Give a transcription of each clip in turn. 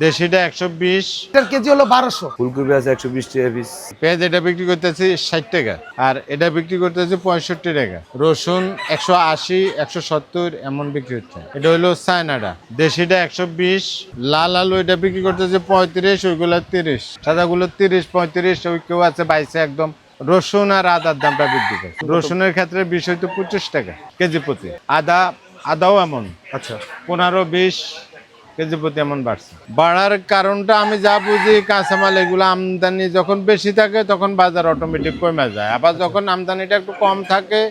দেশিটা 120, এটার কেজি হলো 1200। ফুলকপি আছে 120 টাকা পিস। পেঁয়াজ এটা বিক্রি করতেছি 60 টাকা, আর এটা বিক্রি করতেছি 65 টাকা। রসুন 180, 170 এমন বিক্রি হচ্ছে। এটা হলো চায়নাটা, দেশিটা 120। লাল আলু এটা বিক্রি করতেছে 35, ওইগুলো 30, সাদাগুলো 30, 35, ওই কেউ আছে 22 একদম। রসুন আর আদার দামটা বৃদ্ধি করে। রসুনের ক্ষেত্রে 20 হইতে 25 টাকা কেজি প্রতি। আদাও এমন, আচ্ছা, 15-20 কেজি প্রতি এমন বাড়ছে। বাড়ার কারণটা আমি যা বুঝি, কাঁচামাল এগুলো আমদানি যখন বেশি থাকে তখন বাজার অটোমেটিক কমে যায়, আবার যখন আমদানিটা একটু কম থাকে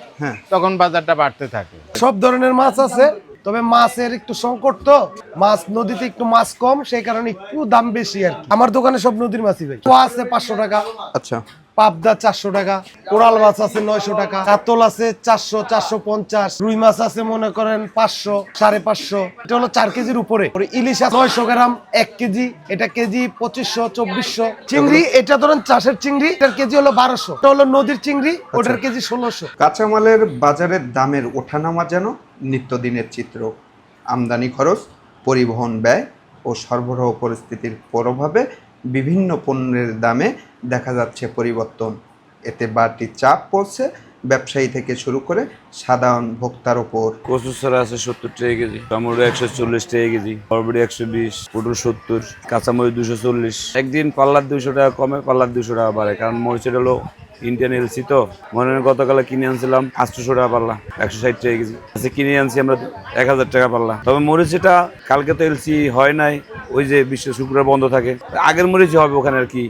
তখন বাজারটা বাড়তে থাকে। সব ধরনের মাছ আছে, তবে মাছের একটু সংকট, তো মাছ নদীতে একটু মাছ কম, সেই কারণে একটু দাম বেশি আর কি। আমার দোকানে সব নদীর মাছই ভাই। পোয়া আছে 500 টাকা, আচ্ছা, পাবদা 400 টাকা, কোরাল মাছ আছে 900 টাকা, কাতল আছে 400, 450, রুই মাছ আছে মনে করেন 500, 550। এটা হলো 4 কেজির উপরে। ইলিশ আছে 900 গ্রাম 1 কেজি, এটা কেজি 2500, 2400। চিংড়ি এটা ধরেন চাষের চিংড়ি, এটার কেজি হলো 1200। এটা হলো নদীর চিংড়ি, ওটার কেজি 1600। কাঁচামালের বাজারের দামের ওঠানামা যেন নিত্যদিনের চিত্র। আমদানি খরচ, পরিবহন ব্যয় ও সরবরাহ পরিস্থিতির প্রভাবে বিভিন্ন পণ্যের দামে দেখা যাচ্ছে পরিবর্তন। এতে বাড়তি চাপ পড়ছে ব্যবসায়ী থেকে শুরু করে সাধারণ ভোক্তার ওপর। কচু ছড়া আছে 70 টাকা কেজি, টমেটো 140 টাকা কেজি, বরবটি 120, পটল 70, কাঁচামরিচ 240। একদিন পাল্লার 200 টাকা কমে, পাল্লার 200 টাকা বাড়ে, কারণ মরিচের হলো ইন্ডিয়ান এলসি, তো মনে হয় গতকালে কিনে আনছিলাম 800 টাকা পাল্লা, 160 টাকা কেজি। আচ্ছা, কিনে আনছি আমরা 1000 টাকা পাল্লা। তবে মরিচটা কালকে তো এলসি হয় নাই, ওই যে বিশ্ব শুক্রবার বন্ধ থাকে, আগের মরিচই হবে ওখানে আর কি,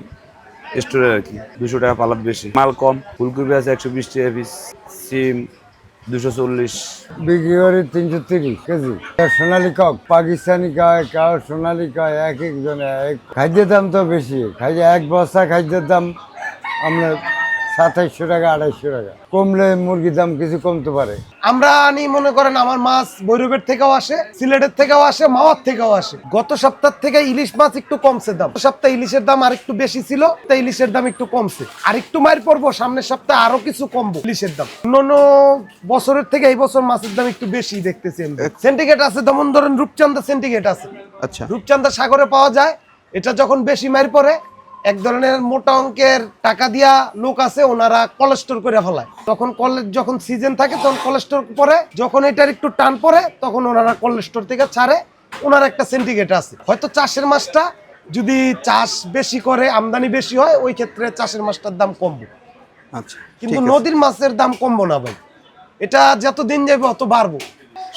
স্টোরে আর কি। 200 টাকা পাল্লা বেশি, মাল কম। ফুলকপি আছে 120 টাকা পিস, সিম 240। বিক্রি করি 330 কেজি। সোনালি কক, পাকিস্তানি কয়, কাউ সোনালি কয়, এক একজনে এক। খাদ্যের দাম তো বেশি, এক বস্তা খাদ্যের দাম আপনার 2700 টাকা, 2800 টাকা। কমলে মুরগির দাম কিছু কমতে পারে। আমরা আনি মনে করেন, আমার মাছ ভৈরবের থেকেও আসে, সিলেটের থেকেও আসে, মাওয়ার থেকেও আসে। গত সপ্তাহ থেকে ইলিশ মাছ একটু কমছে দাম। সপ্তাহে ইলিশের দাম আর একটু বেশি ছিল, তাই ইলিশের দাম একটু কমছে। আর একটু মাইর পড়বো, সামনের সপ্তাহে আরো কিছু কমবো ইলিশের দাম। অন্যান্য বছরের থেকে এই বছর মাছের দাম একটু বেশি দেখতেছি। সেন্টিগ্রেড আছে, যেমন ধরেন রূপচান্দা সেন্টিগ্রেড আছে। আচ্ছা, রূপচান্দা সাগরে পাওয়া যায়। এটা যখন বেশি মাইর পড়ে, এক ধরনের মোটা অঙ্কের টাকা দিয়া লোক আছে, ওনারা কোলেস্টোর করে ফেলায়। তখন যখন সিজন থাকে তখন কোলেস্টোর পরে, যখন এটার একটু টান পড়ে তখন ওনারা কোলেস্টোর থেকে ছাড়ে। ওনার একটা সেন্টিগ্রেড আছে। হয়তো চাষের মাছটা যদি চাষ বেশি করে, আমদানি বেশি হয়, ওই ক্ষেত্রে চাষের মাছটার দাম কমবে। আচ্ছা, কিন্তু নদীর মাছের দাম কমবো না ভাই, এটা যত দিন যাবে অত বাড়বো।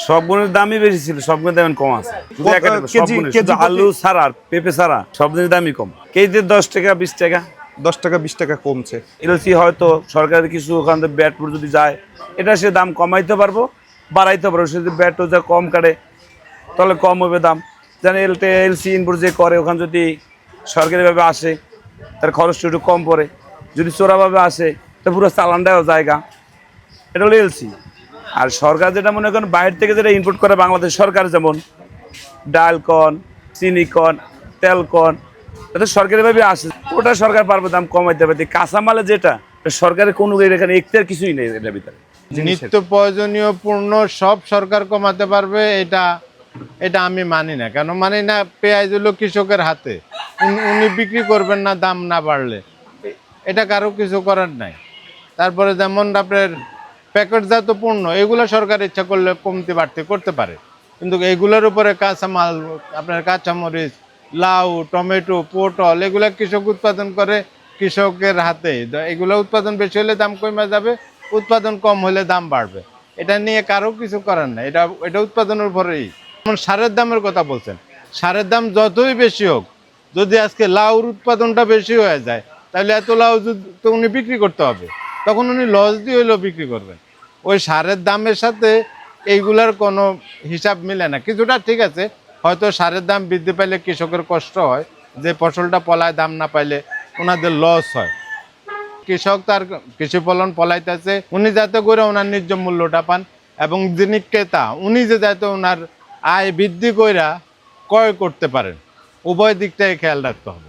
সবগুলোর দামই বেশি ছিল, সবগুলোর দাম কম আছে। শুধু কেজি আলু ছাড়া আর পেঁপে ছাড়া সবগুলোর দামই কম। কেজিতে 10 টাকা 20 টাকা, 10 টাকা 20 টাকা কমছে। এলসি হয়তো সরকারের কিছু ওখান থেকে ব্যাট যদি যায়, এটা সে দাম কমাইতে পারবো, বাড়াইতে পারবো। সে যদি ব্যাট যা কম কাটে তাহলে কম হবে দাম। যেন এলসি ইনপুট যে করে, ওখানে যদি সরকারিভাবে আসে তার খরচটা একটু কম পড়ে। যদি চোরাভাবে আসে তো পুরো চালানটাও জায়গা। এটা হলো এলসি। আর সরকার যেটা মনে করেন বাইরে থেকে যেটা ইনপুট করে বাংলাদেশ সরকার, যেমন ডাল কন, চিনি কন, তেল কন, এটা সরকারিভাবে আসে, ওটা সরকার পারবে দাম কমাইতে পারবে। কাঁচামালে যেটা সরকারের কোনো এখানে এখতিয়ার কিছুই নেই এটার ভিতরে। নিত্য প্রয়োজনীয় পণ্য সব সরকার কমাতে পারবে, এটা আমি মানি না। কেন মানি না? পেঁয়াজ হলো কৃষকের হাতে, উনি বিক্রি করবেন না দাম না বাড়লে, এটা কারো কিছু করার নাই। তারপরে যেমন আপনার প্যাকেটজাত পণ্য, এগুলো সরকার ইচ্ছা করলে কমতে বাড়তে করতে পারে, কিন্তু এগুলোর উপরে কাঁচামাল, আপনার কাঁচামরিচ, লাউ, টমেটো, পটল, এগুলো কৃষক উৎপাদন করে কৃষকের হাতে। এগুলো উৎপাদন বেশি হলে দাম কমে যাবে, উৎপাদন কম হলে দাম বাড়বে। এটা নিয়ে কারো কিছু করার নাই, এটা উৎপাদনের উপরেই। যেমন সারের দামের কথা বলছেন, সারের দাম যতই বেশি হোক, যদি আজকে লাউর উৎপাদনটা বেশি হয়ে যায়, তাহলে এত লাউ তো উনি বিক্রি করতে হবে, তখন উনি লস দিয়ে হইলেও বিক্রি করবেন। ওই সারের দামের সাথে এইগুলার কোনো হিসাব মিলে না। কিছুটা ঠিক আছে, হয়তো সারের দাম বৃদ্ধি পাইলে কৃষকের কষ্ট হয়, যে ফসলটা পলায় দাম না পাইলে ওনাদের লস হয়। কৃষক তার কৃষি ফলন পলাইতেছে, উনি যাতে করে ওনার ন্যায্য মূল্যটা পান, এবং যিনি ক্রেতা উনি যে যাতে ওনার আয় বৃদ্ধি কইরা ক্রয় করতে পারেন, উভয় দিকটাই খেয়াল রাখতে হবে।